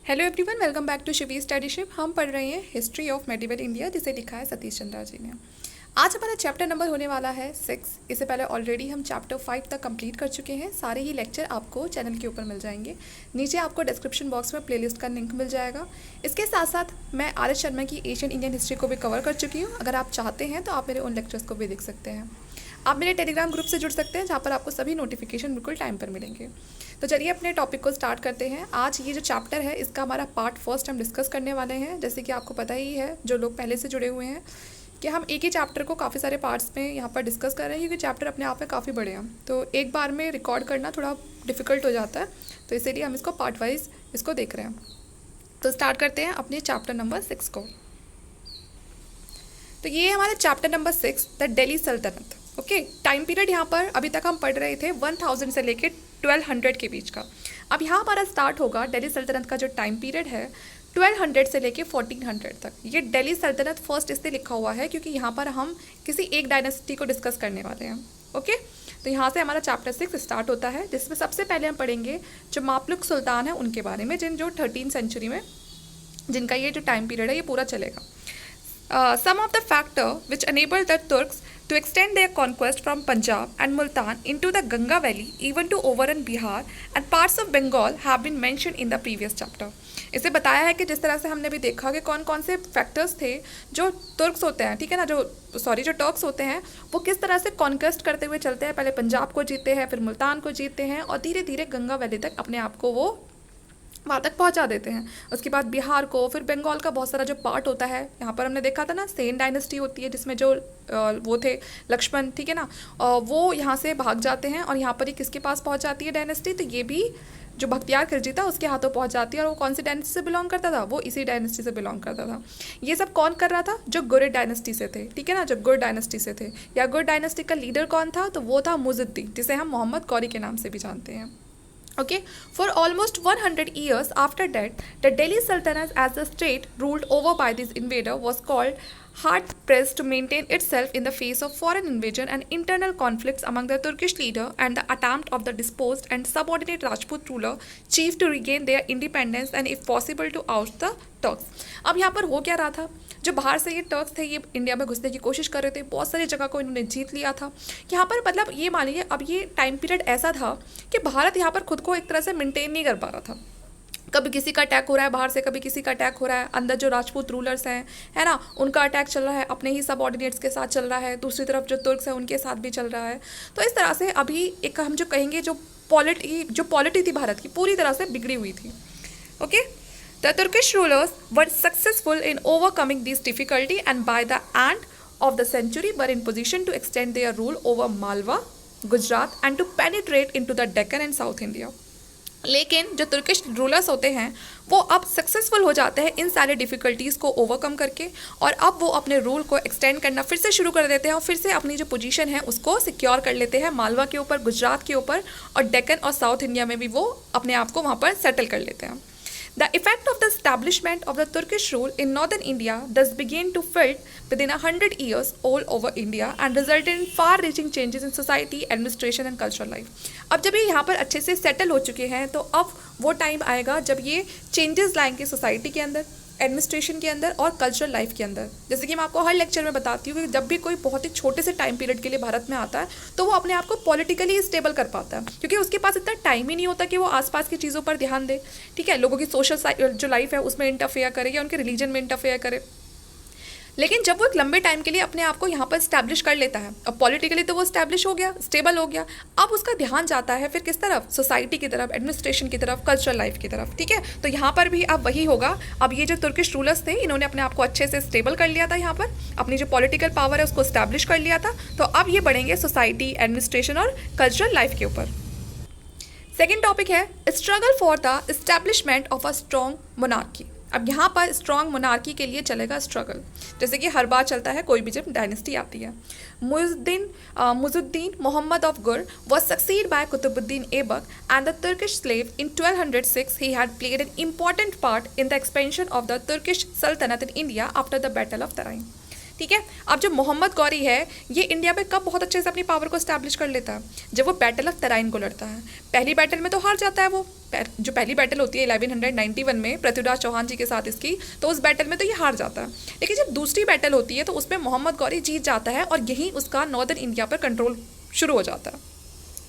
Hello everyone, welcome back to Shivi studyship. हम पढ़ रहे हैं हिस्ट्री ऑफ मेडिवल इंडिया, जिसे लिखा है सतीश चंद्रा जी ने। आज हमारा चैप्टर नंबर होने वाला है 6। इससे पहले ऑलरेडी हम चैप्टर 5 तक कंप्लीट कर चुके हैं। सारे ही लेक्चर आपको चैनल के ऊपर मिल जाएंगे। नीचे आपको डिस्क्रिप्शन बॉक्स में प्लेलिस्ट का लिंक मिल जाएगा। इसके साथ साथ मैं आर एस शर्मा की एशियन इंडियन हिस्ट्री को भी कवर कर चुकी हूँ। अगर आप चाहते हैं तो आप मेरे उन लेक्चर्स को भी देख सकते हैं। आप मेरे टेलीग्राम ग्रुप से जुड़ सकते हैं, जहाँ पर आपको सभी नोटिफिकेशन बिल्कुल टाइम पर मिलेंगे। तो चलिए अपने टॉपिक को स्टार्ट करते हैं। आज ये जो चैप्टर है, इसका हमारा पार्ट फर्स्ट हम डिस्कस करने वाले हैं। जैसे कि आपको पता ही है, जो लोग पहले से जुड़े हुए हैं, कि हम एक ही चैप्टर को काफ़ी सारे पार्ट्स में यहाँ पर डिस्कस कर रहे हैं, क्योंकि चैप्टर अपने आप में काफ़ी बड़े हैं। तो एक बार में रिकॉर्ड करना थोड़ा डिफ़िकल्ट हो जाता है, तो इसीलिए हम इसको पार्ट वाइज इसको देख रहे हैं। तो स्टार्ट करते हैं अपने चैप्टर नंबर 6 को। तो ये हमारा चैप्टर नंबर 6, द दिल्ली सल्तनत। ओके, टाइम पीरियड यहाँ पर अभी तक हम पढ़ रहे थे 1000 से लेके 1200 के बीच का। अब यहाँ हमारा स्टार्ट होगा दिल्ली सल्तनत का जो टाइम पीरियड है 1200 से लेके 1400 तक। ये दिल्ली सल्तनत फर्स्ट इसलिए लिखा हुआ है क्योंकि यहाँ पर हम किसी एक डायनेस्टी को डिस्कस करने वाले हैं। ओके, तो यहाँ से हमारा चैप्टर 6 स्टार्ट होता है, जिसमें सबसे पहले हम पढ़ेंगे जो मामलुक सुल्तान है उनके बारे में, जो 13th सेंचुरी में जिनका ये जो टाइम पीरियड है ये पूरा चलेगा। Some of the factors which enabled the Turks to extend their conquest from Punjab and Multan into the Ganga Valley, even to overrun Bihar and parts of Bengal, have been mentioned in the previous chapter. इसे बताया है कि जिस तरह से हमने भी देखा कि कौन कौन से फैक्टर्स थे जो तुर्क्स होते हैं, ठीक है ना, जो टर्क्स होते हैं, वो किस तरह से कॉन्क्वेस्ट करते हुए चलते हैं। पहले पंजाब को जीतते हैं, फिर मुल्तान को जीतते हैं, और धीरे धीरे गंगा वैली तक अपने आप को वो वहाँ तक पहुँचा देते हैं। उसके बाद बिहार को, फिर बंगाल का बहुत सारा जो पार्ट होता है, यहाँ पर हमने देखा था ना, सेन डायनेस्टी होती है जिसमें जो वो थे लक्ष्मण, ठीक है ना, वो यहाँ से भाग जाते हैं और यहाँ पर ही किसके पास पहुँच जाती है डायनेस्टी, तो ये भी जो बख्तियार खिलजी था उसके हाथों पहुँच जाती है। और वो कौन सी डायनेस्टी से बिलोंग करता था? वो इसी डायनेस्टी से बिलोंग करता था। ये सब कौन कर रहा था? जो गुरिद डायनेस्टी से थे, ठीक है ना, जो गुर डायनेस्टी से थे। या गुर डायनेस्टी का लीडर कौन था? तो वो था मुइज़ुद्दीन, जिसे हम मोहम्मद गौरी के नाम से भी जानते हैं। Okay, for almost 100 years after that, the Delhi Sultanate as a state ruled over by this invader was called hard pressed to maintain itself in the face of foreign invasion and internal conflicts among the Turkish leader and the attempt of the dispossessed and subordinate Rajput ruler chief to regain their independence and if possible to oust the Turks. अब यहाँ पर हो क्या रहा था? जो बाहर से ये टर्क्स थे, ये इंडिया में घुसने की कोशिश कर रहे थे, बहुत सारी जगह को इन्होंने जीत लिया था। यहाँ पर मतलब ये मानिए, अब ये टाइम पीरियड ऐसा था कि भारत यहाँ पर खुद को एक तरह से मेंटेन नहीं कर पा रहा था। कभी किसी का अटैक हो रहा है बाहर से, कभी किसी का अटैक हो रहा है, अंदर जो राजपूत रूलर्स हैं, है ना, उनका अटैक चल रहा है, अपने ही सबऑर्डिनेट्स के साथ चल रहा है, दूसरी तरफ जो तुर्क्स हैं उनके साथ भी चल रहा है। तो इस तरह से अभी एक हम जो कहेंगे जो पॉलिटी थी भारत की, पूरी तरह से बिगड़ी हुई थी। Okay, the Turkish rulers were successful in overcoming this difficulty and by the end of the century were in position to extend their rule over Malwa, Gujarat and to penetrate into the Deccan and South India. लेकिन जो Turkish rulers होते हैं वो अब successful हो जाते हैं इन सारे डिफ़िकल्टीज़ को ओवरकम करके, और अब वो अपने रूल को एक्सटेंड करना फिर से शुरू कर देते हैं और फिर से अपनी जो पोजीशन है उसको सिक्योर कर लेते हैं मालवा के ऊपर, गुजरात के ऊपर, और डेक्कन और साउथ इंडिया में भी वो अपने आप को वहाँ पर सेटल कर लेते हैं। The effect of the establishment of the Turkish rule in northern India thus began to felt within 100 years all over India and resulted in far-reaching changes in society, administration and cultural life. अब जब ये यहाँ पर अच्छे से settle हो चुके हैं तो अब वो टाइम आएगा जब ये चेंजेस लाएंगे सोसाइटी के अंदर, एडमिनिस्ट्रेशन के अंदर और कल्चरल लाइफ के अंदर। जैसे कि मैं आपको हर लेक्चर में बताती हूँ कि जब भी कोई बहुत ही छोटे से टाइम पीरियड के लिए भारत में आता है तो वो अपने आप को पॉलिटिकली स्टेबल कर पाता है, क्योंकि उसके पास इतना टाइम ही नहीं होता कि वो आसपास की चीज़ों पर ध्यान दे, ठीक है, लोगों की सोशल जो लाइफ है उसमें इंटरफेयर करे या उनके रिलीजन में इंटरफेयर करे। लेकिन जब वो एक लंबे टाइम के लिए अपने आप को यहाँ पर स्टैब्लिश कर लेता है, अब पॉलिटिकली तो वो स्टैब्लिश हो गया, स्टेबल हो गया, अब उसका ध्यान जाता है फिर किस तरफ? सोसाइटी की तरफ, एडमिनिस्ट्रेशन की तरफ, कल्चरल लाइफ की तरफ, ठीक है। तो यहाँ पर भी अब वही होगा। अब ये जो तुर्किश रूलर्स थे इन्होंने अपने आप को अच्छे से स्टेबल कर लिया था, यहाँ पर अपनी जो पॉलिटिकल पावर है उसको स्टैब्लिश कर लिया था, तो अब ये बढ़ेंगे सोसाइटी, एडमिनिस्ट्रेशन और कल्चरल लाइफ के ऊपर। सेकेंड टॉपिक है struggle for the establishment of a strong monarchy. अब यहाँ पर स्ट्रॉन्ग मोनार्की के लिए चलेगा स्ट्रगल, जैसे कि हर बार चलता है कोई भी जब डायनेस्टी आती है। मुइज़ुद्दीन मोहम्मद ऑफ गुर was succeeded by Qutbuddin Aibak and the Turkish slave in 1206. He had played an important part in the expansion of the Turkish Sultanate in India after the Battle of Tarain. ठीक है। अब जो मोहम्मद गौरी है ये India में कब बहुत अच्छे से अपनी पावर को स्टैब्लिश कर लेता है, जब वो बैटल ऑफ तराइन को लड़ता है। पहली बैटल में तो हार जाता है वो, जो पहली बैटल होती है 1191 में पृथ्वीराज चौहान जी के साथ इसकी, तो उस बैटल में तो ये हार जाता है। लेकिन जब दूसरी बैटल होती है तो उसमें मोहम्मद गौरी जीत जाता है और यहीं उसका नॉर्दर्न इंडिया पर कंट्रोल शुरू हो जाता है।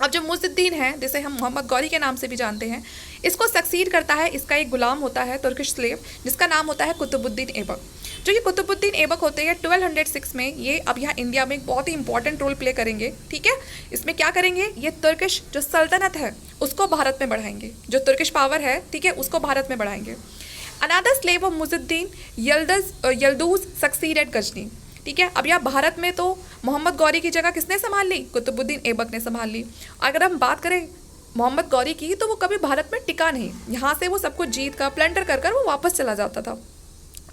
अब जो मुइज़ुद्दीन है, जिसे हम मोहम्मद गौरी के नाम से भी जानते हैं, इसको सक्सीड करता है इसका एक गुलाम होता है तुर्किश स्लेव, जिसका नाम होता है कुतुबुद्दीन ऐबक। जो ये कुतुबुद्दीन ऐबक होते हैं 1206 में, ये अब यहाँ इंडिया में एक बहुत ही इंपॉर्टेंट रोल प्ले करेंगे। ठीक है, इसमें क्या करेंगे, ये तुर्किश जो सल्तनत है उसको भारत में बढ़ाएंगे, जो तुर्किश पावर है, ठीक है, उसको भारत में बढ़ाएंगे। Another slave of Muizuddin Yalduz succeeded Ghazni. ठीक है, अब यहाँ भारत में तो मोहम्मद गौरी की जगह किसने संभाल ली, कुतुबुद्दीन ऐबक ने संभाल ली। अगर हम बात करें मोहम्मद गौरी की, तो वो कभी भारत में टिका नहीं, यहाँ से वो सब कुछ जीत कर प्लंडर कर कर वो वापस चला जाता था।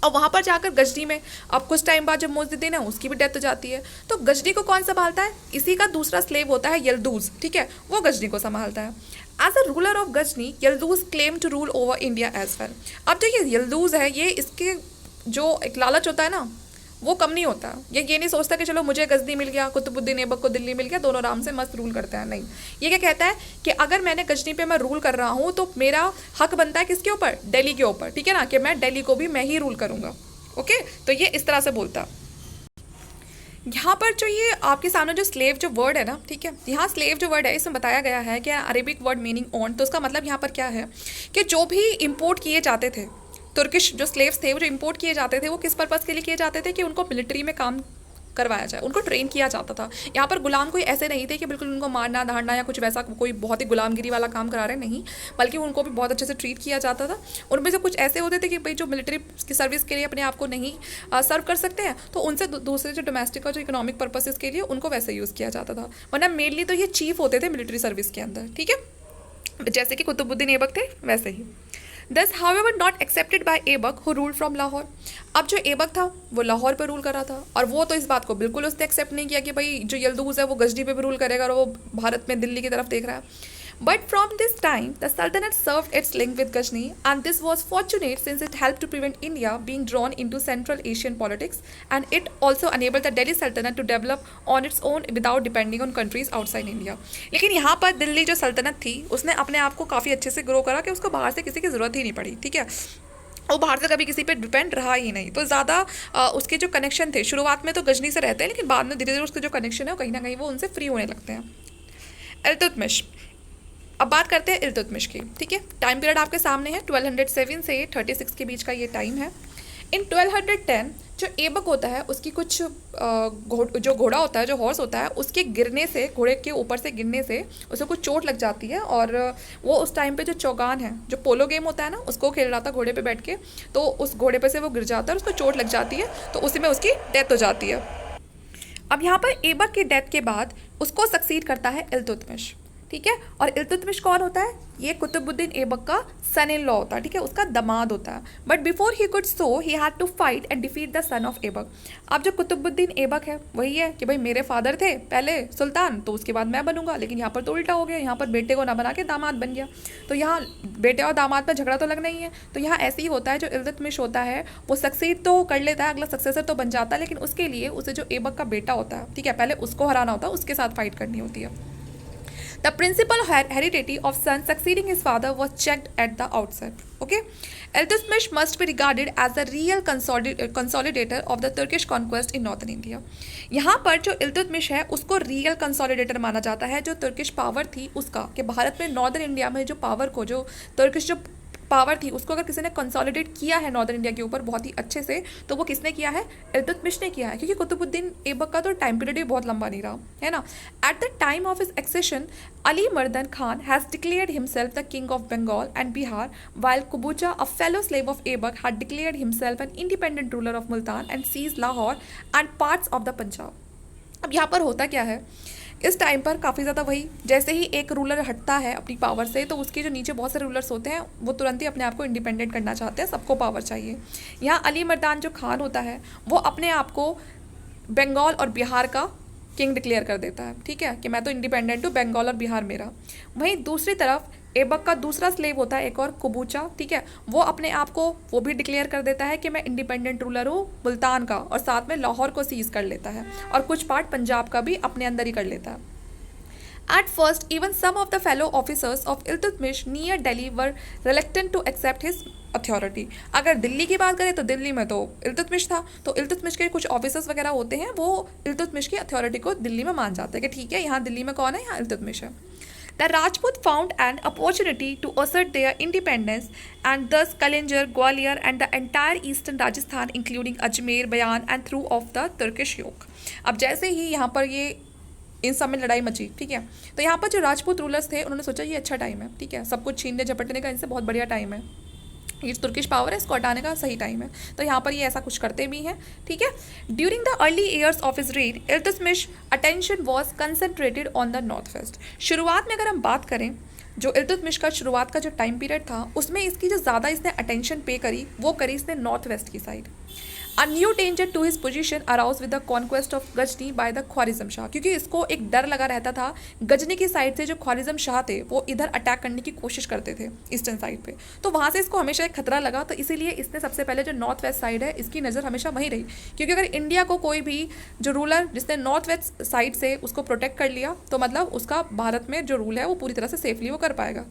और वहाँ पर जाकर गजनी में अब कुछ टाइम बाद जब मुइज़ुद्दीन है उसकी भी डेथ हो जाती है, तो गजनी को कौन संभालता है, इसी का दूसरा स्लेव होता है यल्दूज। ठीक है, वो गजनी को संभालता है। As a ruler of Ghazni Yalduz claim to rule over India as well. अब जो ये यल्दूज है, ये इसके जो एक लालच होता है ना, वो कम नहीं होता। ये नहीं सोचता कि चलो मुझे गजनी मिल गया, कुतुबुद्दीन ऐबक को दिल्ली मिल गया, दोनों आराम से मस्त रूल करते हैं। नहीं, ये क्या कहता है कि अगर मैंने गजनी पे मैं रूल कर रहा हूँ तो मेरा हक बनता है किसके ऊपर, दिल्ली के ऊपर। ठीक है ना, कि मैं दिल्ली को भी मैं ही रूल करूँगा। ओके, तो ये इस तरह से बोलता। यहाँ पर जो ये आपके सामने जो स्लेव जो वर्ड है ना, ठीक है, यहाँ स्लेव जो वर्ड है इसमें बताया गया है कि अरेबिक वर्ड मीनिंग ओन, तो उसका मतलब यहाँ पर क्या है कि जो भी इम्पोर्ट किए जाते थे तुर्किश जो स्लेव्स थे, वो जो इम्पोर्ट किए जाते थे, वो किस पर्पज़ के लिए किए जाते थे कि उनको मिलिट्री में काम करवाया जाए, उनको ट्रेन किया जाता था। यहाँ पर गुलाम कोई ऐसे नहीं थे कि बिल्कुल उनको मारना धाड़ना या कुछ वैसा कोई बहुत ही गुलामगिरी वाला काम करा रहे, नहीं, बल्कि उनको भी बहुत अच्छे से ट्रीट किया जाता था। उनमें से कुछ ऐसे होते थे कि भाई जो मिलिट्री की सर्विस के लिए अपने आप को नहीं सर्व कर सकते हैं, तो उनसे दूसरे जो डोमेस्टिक और जो इकोनॉमिक पर्पसेस के लिए उनको वैसे यूज़ किया जाता था। वरना मेनली तो ये चीफ होते थे मिलिट्री सर्विस के अंदर। ठीक है, जैसे कि कुतुबुद्दीन ऐबक थे वैसे ही। Thus, however, not accepted by Aibak who ruled from Lahore. अब जो ऐबक था वो लाहौर पर रूल कर रहा था, और वो तो इस बात को बिल्कुल उसने एक्सेप्ट नहीं किया कि भाई जो यल्दूज है वो गजनी पे भी रूल करेगा और वो भारत में दिल्ली की तरफ देख रहा है। But from this time, the Sultanate served its link with Ghazni, and this was fortunate since it helped to prevent India being drawn into Central Asian politics, and it also enabled the Delhi Sultanate to develop on its own without depending on countries outside India। लेकिन यहाँ पर दिल्ली जो सल्तनत थी उसने अपने आप को काफ़ी अच्छे से ग्रो करा कि उसको बाहर से किसी की ज़रूरत ही नहीं पड़ी। ठीक है, वो बाहर से कभी किसी पे डिपेंड रहा ही नहीं, तो ज़्यादा उसके जो कनेक्शन थे शुरुआत में तो गजनी से रहते हैं, लेकिन बाद में धीरे धीरे उसके जो कनेक्शन है कहीं ना कहीं वो उनसे फ्री होने लगते हैं। इल्तुतमिश, अब बात करते हैं इल्तुतमिश की। ठीक है, टाइम पीरियड आपके सामने है, 1207 से 36 के बीच का ये टाइम है। इन 1210 जो ऐबक होता है उसकी कुछ जो घोड़ा होता है, जो हॉर्स होता है, उसके गिरने से, घोड़े के ऊपर से गिरने से उसे कुछ चोट लग जाती है, और वो उस टाइम पे जो चौगान है, जो पोलो गेम होता है ना, उसको खेल रहा था घोड़े पे बैठ के, तो उस घोड़े पे से वो गिर जाता है, उसको चोट लग जाती है, तो उसी में उसकी डेथ हो जाती है। अब यहाँ पर ऐबक की डेथ के बाद उसको सक्सीड करता है इल्तुतमिश। ठीक है, और इल्तुतमिश कौन होता है, ये कुतुबुद्दीन ऐबक का सन इन लॉ होता है। ठीक है, उसका दामाद होता है। But before he could so he had to fight and defeat the son of Aibak. अब जो कुतुबुद्दीन ऐबक है वही है कि भाई मेरे फादर थे पहले सुल्तान, तो उसके बाद मैं बनूंगा, लेकिन यहाँ पर तो उल्टा हो गया, यहाँ पर बेटे को ना बना के दामाद बन गया, तो यहाँ बेटे और दामाद में झगड़ा तो लगना ही है। तो यहाँ ऐसे ही होता है, जो इल्तुतमिश होता है वो सक्सीड तो कर लेता है, अगला सक्सेसर तो बन जाता है, लेकिन उसके लिए उसे जो ऐबक का बेटा होता है, ठीक है, पहले उसको हराना होता है, उसके साथ फाइट करनी होती है। The principal heredity of son succeeding his father was checked at the outset. Okay, Iltutmish must be regarded as the real consolidator of the Turkish conquest in northern India. यहाँ पर जो इल्तुतमिश है उसको रियल कंसोलिडेटर माना जाता है, जो Turkish power थी उसका, कि भारत में नॉर्दर्न इंडिया में जो पावर को, जो तुर्किश जो पावर थी उसको अगर किसी ने कंसोलिडेट किया है नॉर्दर्न इंडिया के ऊपर बहुत ही अच्छे से, तो वो किसने किया है, इल्तुतमिश ने किया है, क्योंकि कुतुबुद्दीन ऐबक का तो टाइम पीरियड भी बहुत लंबा नहीं रहा है ना। At the time of his accession Ali Mardan Khan has declared himself the king of Bengal and Bihar, while Qubacha a fellow slave of Aibak had declared himself an independent ruler of Multan and seize Lahore and parts of the Punjab. अब यहाँ पर होता क्या है, इस time पर काफ़ी ज़्यादा वही, जैसे ही एक रूलर हटता है अपनी पावर से, तो उसके जो नीचे बहुत सारे रूलर्स होते हैं वो तुरंत ही अपने आप को इंडिपेंडेंट करना चाहते हैं, सबको पावर चाहिए। यहाँ अली मर्दान जो खान होता है वो अपने आप को बंगाल और बिहार का किंग डिक्लेयर कर देता है। ठीक है, कि मैं तो इंडिपेंडेंट हूँ, बंगाल और बिहार मेरा। वहीं दूसरी तरफ ऐबक का दूसरा स्लेव होता है एक और कुबूचा, ठीक है, वो अपने आप को वो भी डिक्लेयर कर देता है कि मैं इंडिपेंडेंट रूलर हूँ मुल्तान का, और साथ में लाहौर को सीज कर लेता है और कुछ पार्ट पंजाब का भी अपने अंदर ही कर लेता है। At first, even some of the fellow officers of Iltutmish near Delhi were reluctant to accept his authority. अगर दिल्ली की बात करें तो दिल्ली में तो इल्तुतमिश था, तो इल्तुतमिश के कुछ ऑफिसर्स वगैरह होते हैं वो इल्तुतमिश की अथॉरिटी को दिल्ली में मान जाते हैं कि ठीक है यहाँ दिल्ली में कौन है, यहाँ इल्तुतमिश है। The Rajput found an opportunity to assert their independence, and thus Kalinjar, Gwalior, and the entire eastern Rajasthan, including Ajmer, Bayan, and threw off the Turkish yoke. अब जैसे ही यहाँ पर ये इन सब में लड़ाई मची, ठीक है, तो यहाँ पर जो राजपूत रूलर्स थे उन्होंने सोचा ये अच्छा टाइम है, ठीक है, सब कुछ छीनने झपटने का इनसे बहुत बढ़िया टाइम है, ये तुर्किश पावर है इसको हटाने का सही टाइम है, तो यहाँ पर ये ऐसा कुछ करते भी हैं, ठीक है। During the early years of his rain Iltutmish attention was concentrated on the north west. शुरुआत में अगर हम बात करें जो इल्तुतमिश का शुरुआत का जो टाइम पीरियड था उसमें इसकी जो ज़्यादा इसने अटेंशन पे करी वो करी इसने नॉर्थ वेस्ट की side. A new danger to his position arose with the conquest of Ghazni by the Khwarazm Shah, क्योंकि इसको एक डर लगा रहता था गजनी की साइड से जो ख्वारिज़म शाह थे वो इधर अटैक करने की कोशिश करते थे ईस्टर्न साइड पे, तो वहाँ से इसको हमेशा एक खतरा लगा, तो इसीलिए इसने सबसे पहले जो नॉर्थ वेस्ट साइड है इसकी नज़र हमेशा वहीं रही, क्योंकि अगर इंडिया को कोई भी जो रूलर जिसने नॉर्थ वेस्ट साइड से उसको प्रोटेक्ट कर लिया तो मतलब उसका भारत में जो रूल है वो पूरी तरह से सेफली वो कर पाएगा।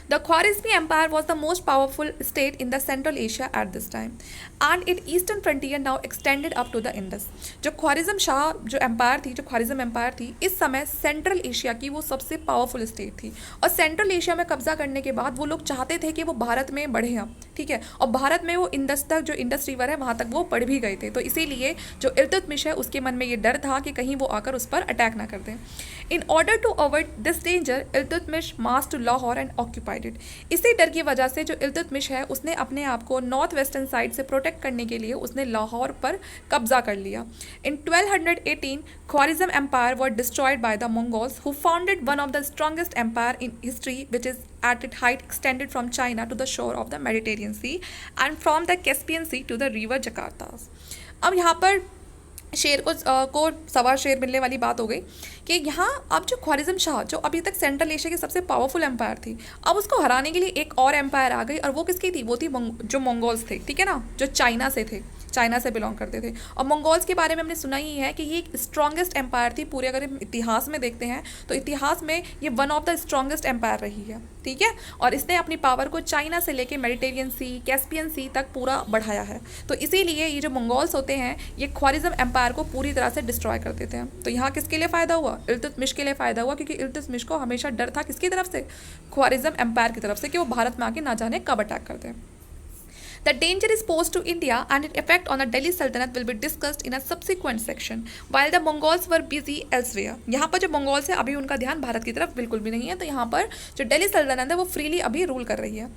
The Khwarizmi Empire was the most powerful state in the Central Asia at this time, and its eastern frontier now extended up to the Indus. जो ख्वारिज़म शाह जो एम्पायर थी, जो ख्वारिज़म एम्पायर थी, इस समय सेंट्रल एशिया की वो सबसे पावरफुल स्टेट थी, और सेंट्रल एशिया में कब्जा करने के बाद वो लोग चाहते थे कि वो भारत में बढ़े हम, ठीक है, और भारत में वो इंडस तक जो इंडस रिवर है वहाँ तक वो बढ़ भी गए थे, तो इसीलिए जो इल्तुतमिश है उसके मन में ये डर था कि कहीं वो आकर उस पर अटैक ना कर दें। In order to avoid this danger Iltutmish march to Lahore and occupied it. इसी डर की वजह से जो इल्तुतमिश है उसने अपने आप को नॉर्थ वेस्टर्न साइड से प्रोटेक्ट करने के लिए उसने लाहौर पर कब्जा कर लिया। In 1218 Khwarazm empire were destroyed by the Mongols who founded one of the strongest empire in history which is at its height extended from China to the shore of the Mediterranean Sea and from the Caspian Sea to the river Jakarta। अब यहाँ पर शेर को सवा शेर मिलने वाली बात हो गई कि यहाँ अब जो ख्वारिज़म शाह जो अभी तक सेंट्रल एशिया की सबसे पावरफुल एम्पायर थी, अब उसको हराने के लिए एक और एम्पायर आ गई, और वो किसकी थी, वो थी जो मंगोल्स थे, ठीक है ना, जो चाइना से थे, चाइना से बिलोंग करते थे। और मंगोल्स के बारे में हमने सुना ही है कि ये एक स्ट्रॉन्गेस्ट एम्पायर थी पूरे, अगर हम इतिहास में देखते हैं तो इतिहास में ये one of the strongest empire रही है, ठीक है, और इसने अपनी पावर को चाइना से लेके मेडिटेरियन सी, कैस्पियन सी तक पूरा बढ़ाया है, तो इसीलिए ये जो मंगोल्स होते हैं ये ख्वारिज़म एम्पायर को पूरी तरह से डिस्ट्रॉय कर देते हैं। तो यहाँ किसके लिए फ़ायदा हुआ, इल्तुतमिश के लिए फ़ायदा हुआ, क्योंकि इल्तुतमिश को हमेशा डर था किसकी तरफ से, ख्वारिज़म एम्पायर की तरफ से, कि वो भारत में आके ना जाने कब अटैक करते हैं। The danger is posed to India and its effect on the Delhi Sultanate will be discussed in a subsequent section. While the Mongols were busy elsewhere, यहाँ पर जो मंगोल्स है अभी उनका ध्यान भारत की तरफ बिल्कुल भी नहीं है, तो यहाँ पर जो दिल्ली सल्तनत है वो फ्रीली अभी रूल कर रही है।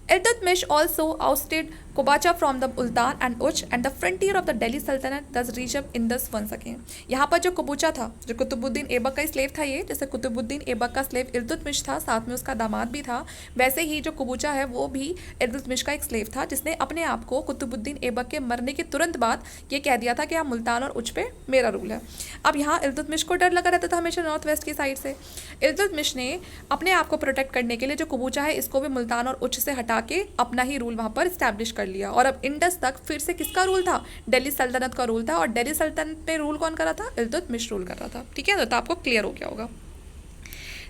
Iltutmish also ousted Kubacha from the Ultan and Uch, and the frontier of the Delhi Sultanate thus reached up Indus once again। यहाँ पर जो कुबूचा था, जो कुतुबुद्दीन ऐबक का स्लेव था, ये जैसे कुतुबुद्दीन ऐबक का स्लेव इल्तुतमिश था, साथ में उसका दामाद भी था, वैसे ही जो कुबूचा है वो भी इल्तुतमिश का एक स्लेव था, जिसने अपने आप को कुतुबुद्दीन ऐबक के मरने के तुरंत बाद ये कह दिया था कि यहाँ मुल्तान और उच पे मेरा रूल है। अब यहाँ इल्तुतमिश को डर लगा रहता था हमेशा नॉर्थ वेस्ट की साइड से। इल्तुतमिश ने अपने आप को प्रोटेक्ट करने के लिए जो कुबूचा है इसको भी मुल्तान और उच से हटा के अपना ही रूल वहाँ पर इस्टेब्लिश कर लिया, और अब इंडस तक फिर से किसका रूल था, दिल्ली सल्तनत का रूल था, और दिल्ली सल्तनत पे रूल कौन कर रहा था, इल्तुतमिश रूल कर रहा था, ठीक है, तो आपको क्लियर हो गया होगा।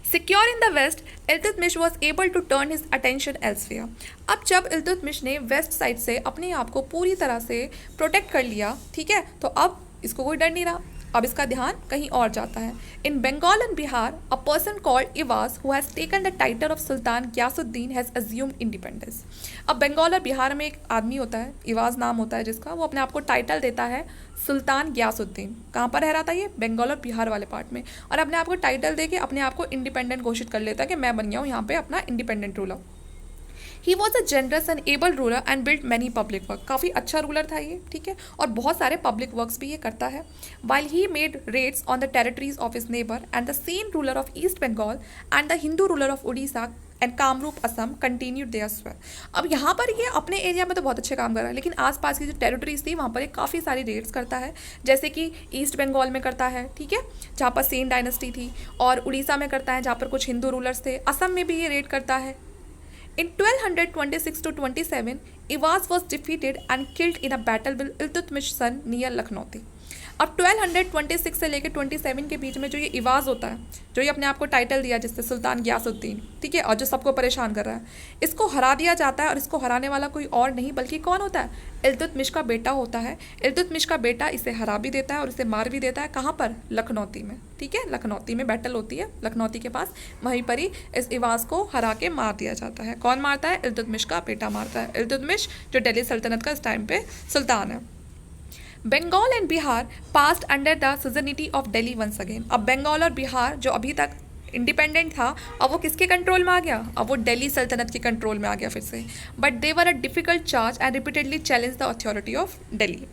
Secure in the west, Iltutmish was able to turn his attention elsewhere। अब जब इल्तुतमिश ने वेस्ट साइड से अपने आप को पूरी तरह से प्रोटेक्ट कर लिया, ठीक है, तो अब इसको कोई डर नहीं रहा, अब इसका ध्यान कहीं और जाता है। In Bengal and Bihar a person called Iwaz who has taken the title of Sultan Ghiyasuddin has assumed independence. अब बंगाल और बिहार में एक आदमी होता है, इवाज नाम होता है जिसका, वो अपने आप को टाइटल देता है सुल्तान ग्यासुद्दीन। कहाँ पर रह रहा था ये, बंगाल और बिहार वाले पार्ट में, और अपने आप को टाइटल दे के अपने आप को इंडिपेंडेंट घोषित कर लेता है कि मैं बन गया हूँ यहाँ पे अपना independent ruler. He was a generous and able ruler and build many public work. काफ़ी अच्छा रूलर था ये, ठीक है, और बहुत सारे पब्लिक वर्क्स भी ये करता है। While he made raids on the territories of his neighbour and the same ruler of East Bengal and the Hindu ruler of Orissa and Kamrup Assam continued their swell. अब यहाँ पर ये अपने एरिया में तो बहुत अच्छे काम कर रहा है, लेकिन आसपास की जो टेरिटरीज थी वहाँ पर ये काफ़ी सारी रेड्स करता है, जैसे कि ईस्ट बंगाल में करता है, ठीक है, जहाँ पर सेन डायनेस्टी थी, और उड़ीसा में करता है जहाँ पर कुछ हिंदू रूलर्स थे, असम में भी ये रेड करता है। In 1226 to 27, Iwas was defeated and killed in a battle with Iltutmish son near Lakhnauti. अब 1226 से लेकर 27 के बीच में जो ये इवाज होता है, जो ये अपने आप को टाइटल दिया जिससे सुल्तान गियासुद्दीन, ठीक है, और जो सबको परेशान कर रहा है, इसको हरा दिया जाता है। और इसको हराने वाला कोई और नहीं बल्कि कौन होता है? इल्तुतमिश का बेटा होता है। इल्तुतमिश का बेटा इसे हरा भी देता है और इसे मार भी देता है। कहाँ पर? लखनौती में, ठीक है, लखनौती में बैटल होती है, लखनौती के पास, वहीं पर ही इस इवाज को हरा के मार दिया जाता है। कौन मारता है? इल्तुतमिश का बेटा मारता है। इल्तुतमिश जो दिल्ली सल्तनत का इस टाइम पे सुल्तान है। Bengal and Bihar passed under the suzerainty of Delhi once again. अब बंगाल और बिहार जो अभी तक इंडिपेंडेंट था, अब वो किसके कंट्रोल में आ गया? अब वो दिल्ली सल्तनत के कंट्रोल में आ गया फिर से। But they were a difficult charge and repeatedly challenge the authority of Delhi.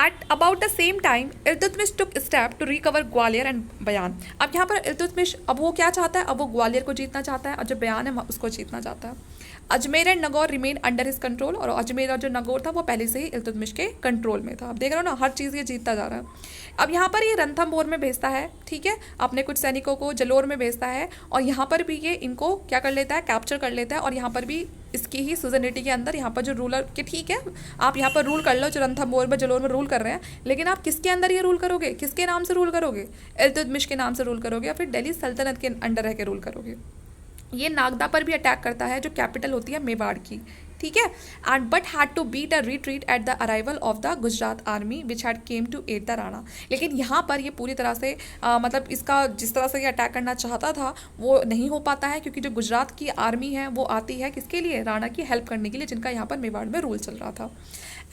At about the same time, Iltutmish took step to recover Gwalior and बयान। अब यहाँ पर इल्तुतमिश अब वो क्या चाहता है? अब वो ग्वालियर को जीतना चाहता है और जो बयान है उसको जीतना चाहता है। Ajmer and Nagaur remain under his control, और अजमेर और जो नगौर था वो पहले से ही इल्तुतमिश के कंट्रोल में था। अब देख रहे हो ना, हर चीज़ ये जीतता जा रहा है। अब यहाँ पर ये रणथंभौर में भेजता है, ठीक है, अपने कुछ सैनिकों को जलोर में भेजता है, और यहाँ पर भी ये इनको क्या कर लेता है? कैप्चर कर लेता है। और यहाँ पर भी इसकी ही सुजनिटी के अंदर यहाँ पर जो रूलर के, ठीक है, आप यहाँ पर रूल कर लो, जो रणथंभौर में जलोर में रूल कर रहे हैं, लेकिन आप किसके अंदर ये रूल करोगे? किसके नाम से रूल करोगे? इल्तुतमिश के नाम से रूल करोगे, या फिर दिल्ली सल्तनत के अंडर रह के रूल करोगे। ये नागदा पर भी अटैक करता है, जो कैपिटल होती है मेवाड़ की, ठीक है, and but had to beat a retreat at the arrival of the Gujarat army which had came to aid the Rana. लेकिन यहाँ पर ये पूरी तरह से मतलब इसका जिस तरह से ये अटैक करना चाहता था वो नहीं हो पाता है, क्योंकि जो गुजरात की आर्मी है वो आती है किसके लिए? राणा की हेल्प करने के लिए, जिनका यहाँ पर मेवाड़ में रूल चल रहा था।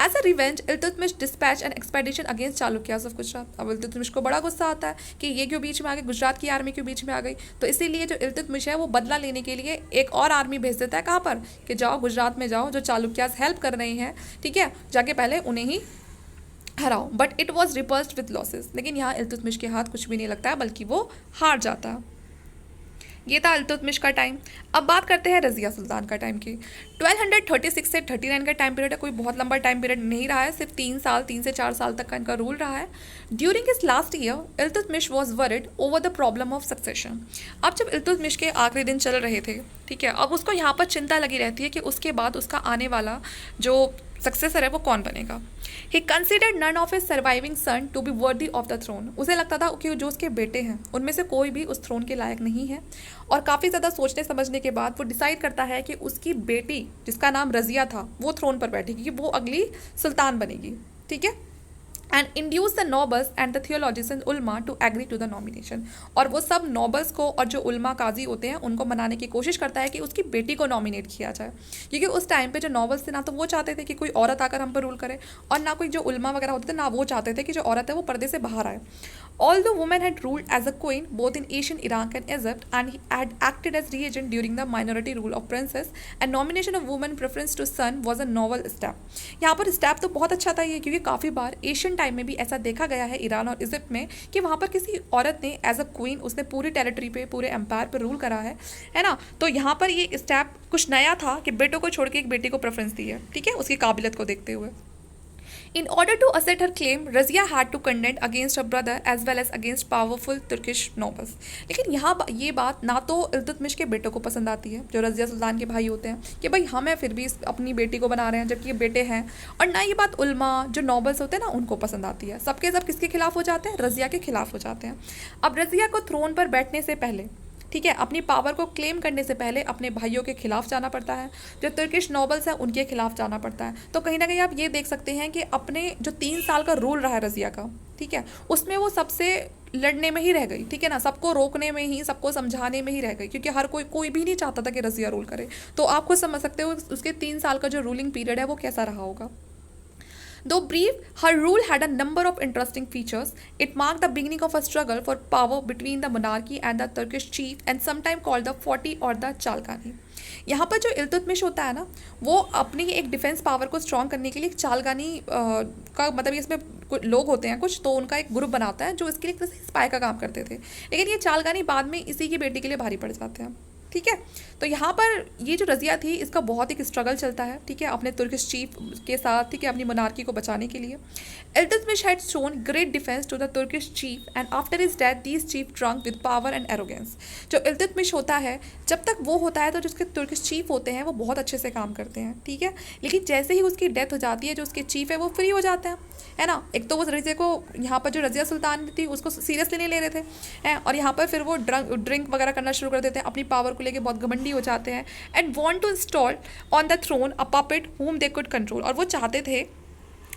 As a revenge Iltutmish dispatch an expedition against Chalukyas of Gujarat. अब इल्तुतमिश को बड़ा गुस्सा आता है कि ये क्यों बीच में आ गई, गुजरात की आर्मी क्यों बीच में आ गई, तो इसीलिए जो इल्तुतमिश है वो बदला लेने के लिए एक और आर्मी भेज देता है। कहाँ पर? कि जाओ गुजरात में जाओ, जो चालुक्यास हेल्प कर रहे हैं, ठीक है, जाके पहले उन्हें ही हराओ। But it was repulsed with losses. लेकिन यहाँ इल्तुतमिश के हाथ कुछ भी नहीं लगता है, बल्कि वो हार जाता है। ये था इल्तुतमिश का टाइम। अब बात करते हैं रज़िया सुल्तान का टाइम की। 1236 से 39 का टाइम पीरियड है, कोई बहुत लंबा टाइम पीरियड नहीं रहा है, सिर्फ 3 से 4 साल तक का इनका रूल रहा है। During his last year Iltutmish was worried over the problem of succession. अब जब इल्तुतमिश के आखिरी दिन चल रहे थे, ठीक है, अब उसको यहाँ पर चिंता लगी रहती है कि उसके बाद उसका आने वाला जो सक्सेसर है वो कौन बनेगा। He considered none of his surviving son to be worthy of the throne. उसे लगता था कि जो उसके बेटे हैं उनमें से कोई भी उस थ्रोन के लायक नहीं है, और काफ़ी ज़्यादा सोचने समझने के बाद वो डिसाइड करता है कि उसकी बेटी जिसका नाम रज़िया था वो थ्रोन पर बैठेगी, कि वो अगली सुल्तान बनेगी, ठीक है, and induce the nobles and the theologians उल्मा to agree to the nomination. और वो सब नॉबल्स को और जो उल्मा काजी होते हैं उनको मनाने की कोशिश करता है कि उसकी बेटी को नॉमिनेट किया जाए, क्योंकि उस टाइम पे जो नॉबल्स थे ना तो वो चाहते थे कि कोई औरत आकर हम पर रूल करे, और ना कोई जो उल्मा वगैरह होते थे ना वो चाहते थे कि जो औरत है वो पर्दे से बाहर आए। Although women had ruled as a queen both in ancient Iraq and Egypt, and he had acted as regent during the minority rule of princes, and nomination of woman preference to son was a novel step। यहाँ पर step तो बहुत अच्छा था ये, क्योंकि काफ़ी बार Asian time में भी ऐसा देखा गया है ईरान और इजिप्ट में कि वहाँ पर किसी औरत ने एज अ क्वीन उसने पूरी टेरिटरी पे, पूरे एम्पायर पर रूल करा है ना। तो यहाँ पर ये स्टेप कुछ नया था कि बेटों को छोड़ के एक बेटी को प्रेफरेंस दी है, ठीक है, उसकी काबिलियत को देखते हुए। In order to assert her claim, Razia had to contend against her brother as well as against powerful Turkish nobles। लेकिन यहाँ ये बात ना तो इल्तुतमिश के बेटों को पसंद आती है, जो रज़िया सुल्तान के भाई होते हैं, कि भाई हमें फिर भी अपनी बेटी को बना रहे हैं जबकि ये बेटे हैं, और ना ये बात उल्मा जो नॉबल्स होते हैं ना उनको पसंद आती है। सबके सब किसके खिलाफ हो जाते हैं? रज़िया के खिलाफ हो जाते हैं। अब रज़िया को थ्रोन पर बैठने से पहले, ठीक है, अपनी पावर को क्लेम करने से पहले अपने भाइयों के खिलाफ जाना पड़ता है, जो तुर्किश नॉबल्स हैं उनके खिलाफ जाना पड़ता है। तो कहीं ना कहीं आप ये देख सकते हैं कि अपने जो 3 साल का रूल रहा है रज़िया का, ठीक है, उसमें वो सबसे लड़ने में ही रह गई, ठीक है ना, सबको रोकने में ही, सबको समझाने में ही रह गई, क्योंकि हर कोई भी नहीं चाहता था कि रज़िया रूल करे। तो आप खुद समझ सकते हो उसके 3 साल का जो रूलिंग पीरियड है वो कैसा रहा होगा। Though brief, her rule had a number of interesting features. It marked the beginning of a struggle for power between the monarchy and the Turkish chief, and sometimes called the 40 or the चालगानी. यहाँ पर जो इल्तुतमिश होता है ना, वो अपनी एक defence power को स्ट्रॉन्ग करने के लिए एक चालगानी का मतलब ये इसमें लोग होते हैं कुछ, तो उनका एक ग्रुप बनाता है जो इसके लिए एक तरह से स्पाई का काम करते थे, लेकिन ये चालगानी बाद में इसी की बेटी के लिए भारी पड़ जाते हैं. ठीक है, तो यहाँ पर ये जो रज़िया थी इसका बहुत एक स्ट्रगल चलता है, ठीक है, अपने तुर्किश चीफ के साथ, ठीक है, अपनी मोनार्की को बचाने के लिए. Iltutmish had shown great defence to the Turkish chief and after his death these chief drunk with power and arrogance. जो इल्तुतमिश होता है जब तक वो होता है तो जो उसके तुर्किश चीफ होते हैं वो बहुत अच्छे से काम करते हैं, ठीक है, लेकिन जैसे ही उसकी डेथ हो जाती है जो उसके चीफ है वो फ्री हो जाते हैं, है ना. एक तो वो रज़िया को यहाँ पर जो रज़िया सुल्तान थी उसको सीरियसली नहीं ले रहे थे हैं, और यहाँ पर फिर वो ड्रिंक वगैरह करना शुरू कर देते हैं, अपनी पावर को लेके बहुत घमंडी हो जाते हैं, and want to install on the throne a puppet whom they could control. और वो चाहते थे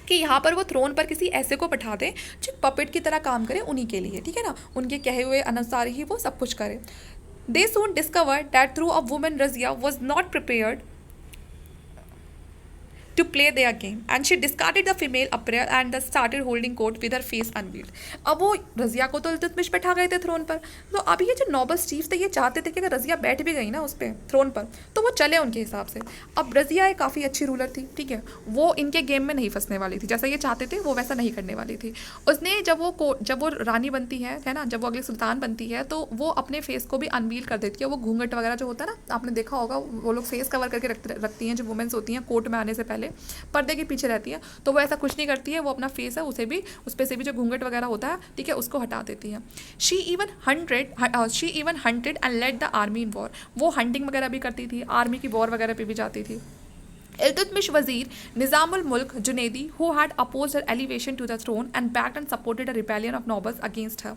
कि यहाँ पर वो थ्रोन पर किसी ऐसे को बैठा दें जो पपेट की तरह काम करे उन्हीं के लिए, ठीक है ना, उनके कहे हुए अनुसार ही वो सब कुछ करे. They soon discovered that through a woman Razia was not prepared to play their game and she discarded the female apparel and started holding court with her face unveiled. अब वो रज़िया को तो इल्तुतमिश बैठा गए थे थ्रोन पर, तो अभी ये जो नोबल्स चीफ थे ये चाहते थे कि अगर रज़िया बैठ भी गई ना उस पर थ्रोन पर तो वो चले उनके हिसाब से. अब रज़िया एक काफ़ी अच्छी रूलर थी, ठीक है, वो इनके गेम में नहीं फंसने वाली थी, जैसा ये चाहते थे वो वैसा नहीं करने वाली थी. उसने जब वो रानी बनती है ना, जब वो अगली सुल्तान बनती है तो वो अपने फेस को भी अनवील कर देती है. वो घूंघट वगैरह जो होता है ना, आपने देखा होगा वो लोग फेस कवर करके रखती हैं जो वुमेन्स होती हैं कोर्ट में आने से पहले, पर्दे के पीछे रहती है, तो वो ऐसा कुछ नहीं करती है, वो अपना फेस है उसे भी उस पे से भी जो घूंघट वगैरह होता है, ठीक है, उसको हटा देती है. She even hunted and led the army in war. वो हंटिंग वगैरह भी करती थी, आर्मी की वॉर वगैरह पे भी जाती थी. Iltutmish Wazir Nizamul Mulk Junaidi, who had opposed her elevation to the throne and backed and supported a rebellion of nobles against her,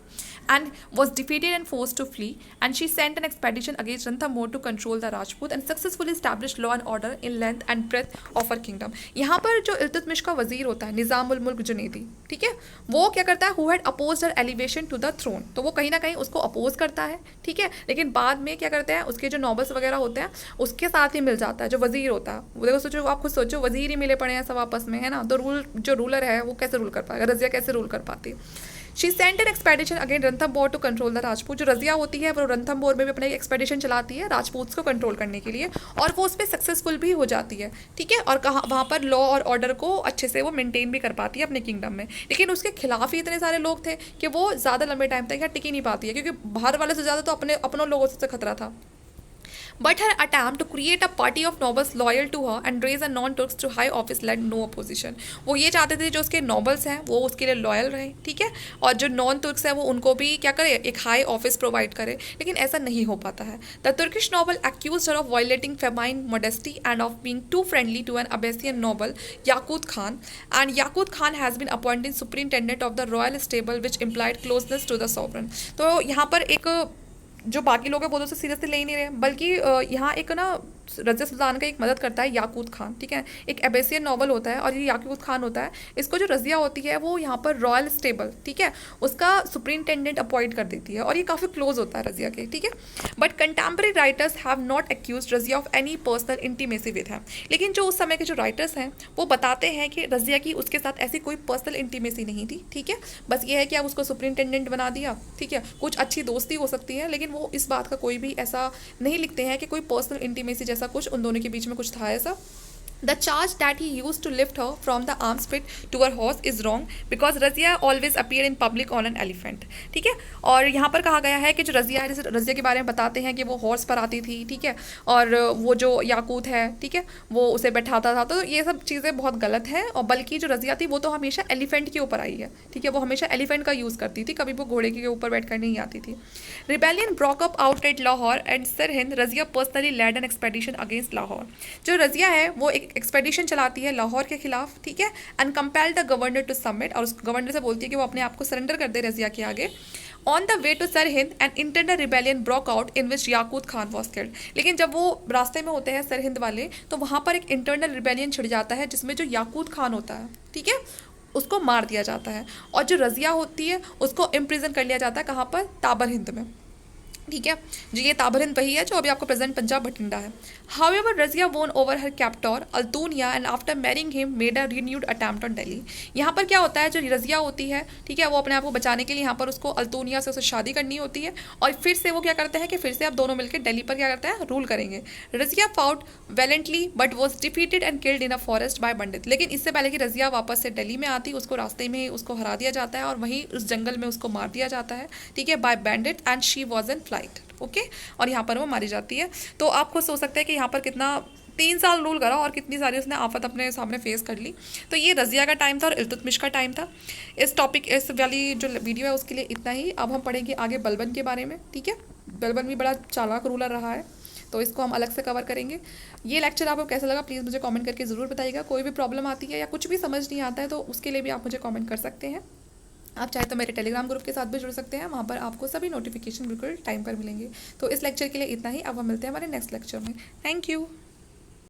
and was defeated and forced to flee, and she sent an expedition against Ranthambore to control the Rajput and successfully established law and order in length and breadth of her kingdom. यहाँ पर जो इल्तुतमिश का वजीर होता है निज़ामुल मुल्क जुनैदी, ठीक है, वो क्या करता है, who had opposed her elevation to the throne, तो वो कहीं ना कहीं उसको अपोज करता है, ठीक है, लेकिन बाद में क्या करते हैं उसके जो नॉबल्स वगैरह होते हैं उसके साथ ही मिल जाता है जो वजीर होता है. वो देखो सोचो, आप खुद सोचो, वजीर ही मिले पड़े हैं सब आपस में, है ना, तो रूलर है वो कैसे रूल कर पाएगा, रज़िया कैसे रूल कर पाती. She sent an expedition against Ranthambore to control the Rajput. जो रज़िया होती है वो रणथंबोर में भी अपना एक एक्सपेडिशन चलाती है राजपूत को कंट्रोल करने के लिए, और वो उस पर सक्सेसफुल भी हो जाती है, ठीक है, और कहाँ वहाँ पर लॉ और ऑर्डर को अच्छे से वो मेंटेन भी कर पाती है अपने किंगडम में. लेकिन उसके खिलाफ ही इतने सारे लोग थे कि वो ज़्यादा लंबे टाइम तक यहाँ टिक ही नहीं पाती है, क्योंकि बाहर वाले से ज़्यादा तो अपनों लोगों से खतरा था. But her attempt to create a party of nobles loyal to her and raise a non-Turks to high office led no opposition. वो ये चाहते थे जो उसके नॉबल्स हैं वो उसके लिए लॉयल रहे, ठीक है, और जो नॉन तुर्क्स हैं वो उनको भी क्या करे, एक हाई ऑफिस प्रोवाइड करे, लेकिन ऐसा नहीं हो पाता है. The Turkish noble accused her of violating feminine modesty and of being too friendly to an Abbasian noble, Yaqut Khan, and Yaqut Khan has been appointed superintendent of the royal stable, which implied closeness to the sovereign. तो यहाँ पर एक जो बाकी लोग हैं वो तो उसे सीरियसली ले ही नहीं रहे, बल्कि यहाँ एक ना रज़िया सुल्तान का एक मदद करता है याकूत खान, ठीक है, एक एबेसियन नॉवल होता है और ये याकूत खान होता है. इसको जो रज़िया होती है वो यहाँ पर रॉयल स्टेबल, ठीक है, उसका सुपरिंटेंडेंट अपॉइंट कर देती है, और ये काफ़ी क्लोज होता है रज़िया के, ठीक है. But contemporary writers have not accuse Razia of any personal intimacy with है. लेकिन जो उस समय के जो राइटर्स हैं वो बताते हैं कि रज़िया की उसके साथ ऐसी कोई पर्सनल इंटीमेसी नहीं थी, ठीक है, बस ये है कि आप उसको सुपरिंटेंडेंट बना दिया, ठीक है, कुछ अच्छी दोस्ती हो सकती है, लेकिन वो इस बात का कोई भी ऐसा नहीं लिखते हैं कि कोई पर्सनल इंटीमेसी जैसा कुछ उन दोनों के बीच में कुछ था ऐसा. The charge that he used to lift her from the arms pit to her horse is wrong because Razia always appeared in public on an elephant. ठीक है, और यहाँ पर कहा गया है कि जो रज़िया है, जैसे रज़िया के बारे में बताते हैं कि वो हॉर्स पर आती थी, ठीक है, और वो जो याकूत है, ठीक है, वो उसे बैठाता था, तो ये सब चीज़ें बहुत गलत हैं. और बल्कि जो रज़िया थी वो तो हमेशा एलिफेंट के ऊपर आई है, ठीक है, वो हमेशा एलिफेंट का यूज़ करती थी, कभी वो घोड़े के ऊपर बैठ कर नहीं आती थी. Rebellion broke up out at Lahore and Sirhind. Razia personally led an expedition against Lahore. जो रज़िया है वो एक एक्सपेडिशन चलाती है लाहौर के खिलाफ, ठीक है, and compel the governor to submit, और उस गवर्नर से बोलती है कि वो अपने आप को सरेंडर कर दे रज़िया के आगे. On the way to Sirhind an internal rebellion broke out in which Yakut Khan was killed. लेकिन जब वो रास्ते में होते हैं सरहिंद वाले तो वहाँ पर एक इंटरनल रिबेलियन छिड़ जाता है जिसमें जो याकूत खान होता है, ठीक है, उसको मार दिया जाता है, और जो रज़िया होती है उसको इम्प्रिजन कर लिया जाता है, कहाँ पर, ताबर हिंद में. ठीक है जी, ये ताबरिंद वही है जो अभी आपको प्रेजेंट पंजाब बठिंडा है. However Razia won over her captor Altunia and after marrying him made a renewed attempt on Delhi. यहाँ पर क्या होता है, जो रजिया होती है, ठीक है, वो अपने आप को बचाने के लिए यहाँ पर उसको अल्तूनिया से उसे शादी करनी होती है और फिर से वो क्या करते हैं कि फिर से आप दोनों मिलकर दिल्ली पर क्या करते हैं, रूल करेंगे. Razia fought valiantly but was defeated and killed in a forest by bandits. लेकिन इससे पहले कि रजिया वापस से दिल्ली में आती, उसको रास्ते में उसको हरा दिया जाता है और वहीं उस जंगल में उसको मार दिया जाता है, ठीक है, by bandit and she was in flight. Okay, और यहाँ पर वो मारी जाती है. तो आप खुद सोच सकते हैं कि यहाँ पर कितना 3 साल रूल करा और कितनी सारी उसने आफत अपने सामने फेस कर ली. तो ये रजिया का टाइम था और इल्तुतमिश का टाइम था. इस वाली जो वीडियो है उसके लिए इतना ही. अब हम पढ़ेंगे आगे बलबन के बारे में. ठीक है, बलबन भी बड़ा चालाक रूलर रहा है, तो इसको हम अलग से कवर करेंगे. ये लेक्चर आपको कैसा लगा प्लीज़ मुझे कमेंट करके ज़रूर बताइएगा. कोई भी प्रॉब्लम आती है या कुछ भी समझ नहीं आता है तो उसके लिए भी आप मुझे कमेंट कर सकते हैं. आप चाहे तो मेरे टेलीग्राम ग्रुप के साथ भी जुड़ सकते हैं, वहाँ पर आपको सभी नोटिफिकेशन बिल्कुल टाइम पर मिलेंगे. तो इस लेक्चर के लिए इतना ही. अब हम मिलते हैं हमारे नेक्स्ट लेक्चर में. Thank you.